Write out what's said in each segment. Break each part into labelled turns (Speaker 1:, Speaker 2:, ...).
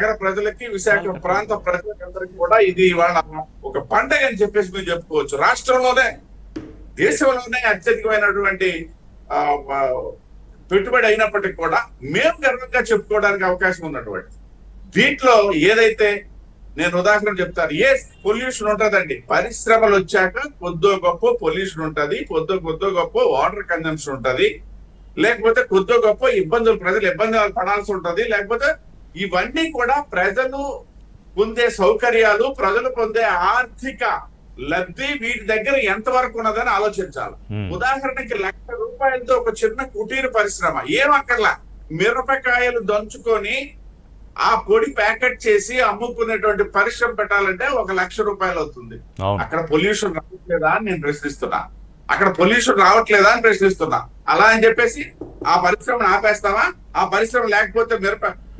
Speaker 1: నగర ప్రజలకి విశాఖ ప్రాంత ప్రజలందరికీ కూడా ఇది ఇవాళ ఒక పండగ అని చెప్పేసి మీరు చెప్పుకోవచ్చు. రాష్ట్రంలోనే దేశంలోనే అత్యధికమైనటువంటి పెట్టుబడి అయినప్పటికీ కూడా మేము గర్వంగా చెప్పుకోవడానికి అవకాశం ఉన్నటువంటి దీంట్లో ఏదైతే నేను ఉదాహరణ చెప్తాను. ఏ పొల్యూషన్ ఉంటదండి, పరిశ్రమలు వచ్చాక కొద్దో గొప్ప పొల్యూషన్ ఉంటది, కొద్దో గొప్ప వాటర్ కన్జంప్షన్ ఉంటది, లేకపోతే కొద్దో గొప్ప ప్రజలు ఇబ్బందులు పడాల్సి ఉంటది. లేకపోతే ఇవన్నీ కూడా ప్రజలు పొందే సౌకర్యాలు, ప్రజలు పొందే ఆర్థిక లబ్ధి వీటి దగ్గర ఎంతవరకు ఉన్నదని ఆలోచించాలి. ఉదాహరణకి ₹1,00,000 ఒక చిన్న కుటీర పరిశ్రమ ఏం అక్కర్లా, మిరపకాయలు దంచుకొని ఆ పొడి ప్యాకెట్ చేసి అమ్ముకునేటువంటి పరిశ్రమ పెట్టాలంటే ₹1,00,000 అవుతుంది. అక్కడ పొల్యూషన్ రావట్లేదా అని నేను ప్రశ్నిస్తున్నా. అలా అని చెప్పేసి ఆ పరిశ్రమను ఆపేస్తావా? ఆ పరిశ్రమ లేకపోతే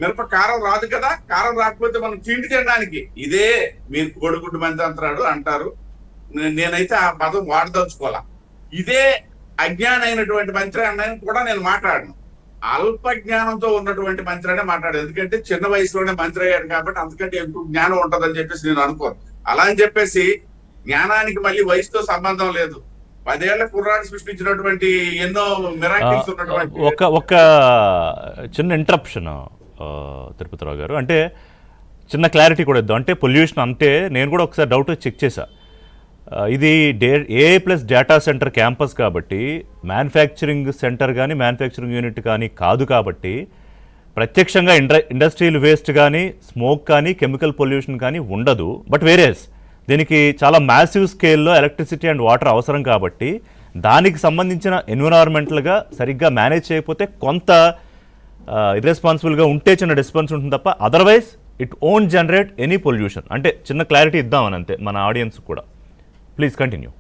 Speaker 1: మిరప కారం రాదు కదా, కారం రాకపోతే మనం తిండి తినడానికి ఇదే మీరు కోడిగుడ్డు మంత్రాడు అంటారు. నేనైతే ఆ పదం వాడదలుచుకోవాలా. ఇదే అజ్ఞానమైనటువంటి మంత్రి అన్నని కూడా నేను మాట్లాడను. అల్ప జ్ఞానంతో ఉన్నటువంటి మంత్రి అనే మాట్లాడాను. ఎందుకంటే చిన్న వయసులోనే మంత్రి అయ్యాడు కాబట్టి అంతకంటే ఎక్కువ జ్ఞానం ఉంటదని చెప్పేసి నేను అనుకోను. అలా అని చెప్పేసి జ్ఞానానికి మళ్ళీ వయసుతో సంబంధం లేదు. 10 ఏళ్ల కుర్రాడు సృష్టించినటువంటి ఎన్నో మిరాకిల్స్ ఉన్నటువంటి
Speaker 2: ఒక చిన్న ఇంటరప్షన్ తిరుపతిరావు గారు, అంటే చిన్న క్లారిటీ కూడా ఇద్దాం. అంటే పొల్యూషన్ అంటే నేను కూడా ఒకసారి డౌట్ చెక్ చేశా. ఇది AA+ డేటా సెంటర్ క్యాంపస్ కాబట్టి మ్యానుఫ్యాక్చరింగ్ సెంటర్ కానీ మ్యానుఫ్యాక్చరింగ్ యూనిట్ కానీ కాదు కాబట్టి ప్రత్యక్షంగా ఇండస్ట్రియల్ వేస్ట్ కానీ స్మోక్ కానీ కెమికల్ పొల్యూషన్ కానీ ఉండదు. బట్ వేరేస్ దీనికి చాలా మ్యాసివ్ స్కేల్లో ఎలక్ట్రిసిటీ అండ్ వాటర్ అవసరం కాబట్టి దానికి సంబంధించిన ఎన్విరాన్మెంటల్గా సరిగ్గా మేనేజ్ చేయకపోతే కొంత ఇర్రెస్పాన్సిబుల్గా ఉంటే చిన్న డిస్టర్బెన్స్ ఉంటుంది తప్ప otherwise it own generate any pollution. అంటే చిన్న క్లారిటీ ఇద్దామని అంతే మన ఆడియన్స్ కూడా. Please continue.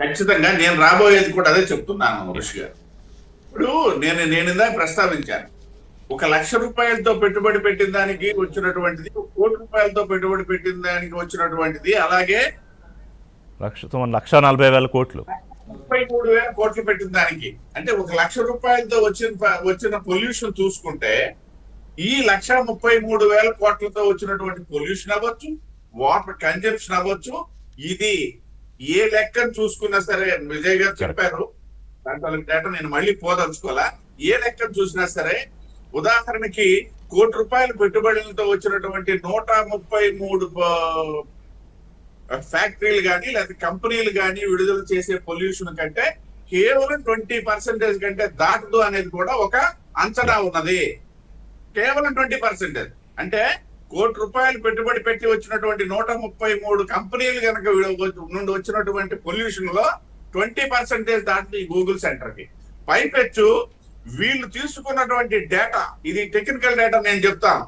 Speaker 1: ఖచ్చితంగా నేను రాబోయేది కూడా అదే చెప్తున్నాను ఋషి గారు. ఇప్పుడు నేను ఇందాక ప్రస్తావించాను, ₹1,00,000 పెట్టుబడి పెట్టిన దానికి వచ్చినటువంటిది, ₹1,00,00,000 పెట్టుబడి పెట్టిన దానికి వచ్చినటువంటిది, అలాగే
Speaker 2: 1,40,000 కోట్లు
Speaker 1: 33,000 కోట్లు పెట్టిన దానికి, అంటే ₹1,00,000 వచ్చిన పొల్యూషన్ చూసుకుంటే ఈ 1,33,000 కోట్లతో వచ్చినటువంటి పొల్యూషన్ అవ్వచ్చు, వాటర్ కన్జంప్షన్ అవ్వచ్చు. ఇది ఏ లెక్కను చూసుకున్నా సరే, విజయ్ గారు చెప్పారు దాంట్లో డేటా నేను మళ్ళీ పోదలుచుకోవాలా. ఏ లెక్కను చూసినా సరే ఉదాహరణకి ₹1,00,00,000 పెట్టుబడులతో వచ్చినటువంటి 133 ఫ్యాక్టరీలు కానీ లేదా కంపెనీలు కానీ విడుదల చేసే పొల్యూషన్ కంటే కేవలం 20% కంటే దాటదు అనేది కూడా ఒక అంచనా ఉన్నది. కేవలం 20%. అంటే ₹1,00,00,000 పెట్టుబడి పెట్టి వచ్చినటువంటి 133 కంపెనీలు కనుక నుండి వచ్చినటువంటి పొల్యూషన్ లో 20% దాటి గూగుల్ సెంటర్ కి. పైపెచ్చు వీళ్ళు తీసుకున్నటువంటి డేటా, ఇది టెక్నికల్ డేటా నేను చెప్తాను,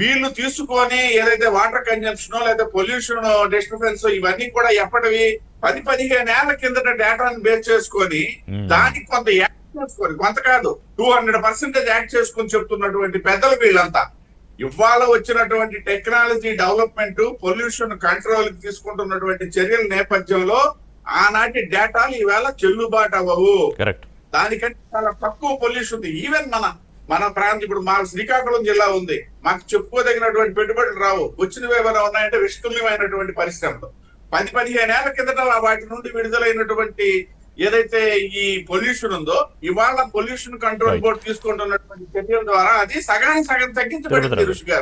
Speaker 1: వీళ్ళు తీసుకొని ఏదైతే వాటర్ కన్జంప్షన్ లేదా పొల్యూషన్ డిస్టర్బెన్స్ ఇవన్నీ కూడా ఎప్పటివి 10-15 ఏళ్ల కిందట డేటాను బేస్ చేసుకొని దానికి కొంత యాక్ట్ చేసుకొని, కొంత కాదు 200% యాక్ట్ చేసుకొని చెప్తున్నటువంటి పెద్దలు వీళ్ళంతా. ఇవాళ వచ్చినటువంటి టెక్నాలజీ డెవలప్మెంట్, పొల్యూషన్ కంట్రోల్ కి తీసుకుంటున్నటువంటి చర్యల నేపథ్యంలో ఆనాటి డేటాలు ఈవేళ చెల్లుబాటు అవ్వవు. దానికంటే చాలా తక్కువ పొల్యూషన్ ఉంది. ఈవెన్ మన ప్రాంతం ఇప్పుడు మా శ్రీకాకుళం జిల్లా ఉంది, మాకు చెప్పుకోదగినటువంటి పెట్టుబడులు రావు. వచ్చినవి ఏమైనా ఉన్నాయంటే విష్తుల్యమైనటువంటి పరిశ్రమలు 10-15 ఏళ్ల కిందట వాటి నుండి విడుదలైనటువంటి ఏదైతే ఈ పొల్యూషన్ ఉందో ఇవాళ పొల్యూషన్ కంట్రోల్ బోర్డు తీసుకుంటున్నటువంటి చర్యల ద్వారా అది సగం తగ్గించబడింది ఋషి గారు.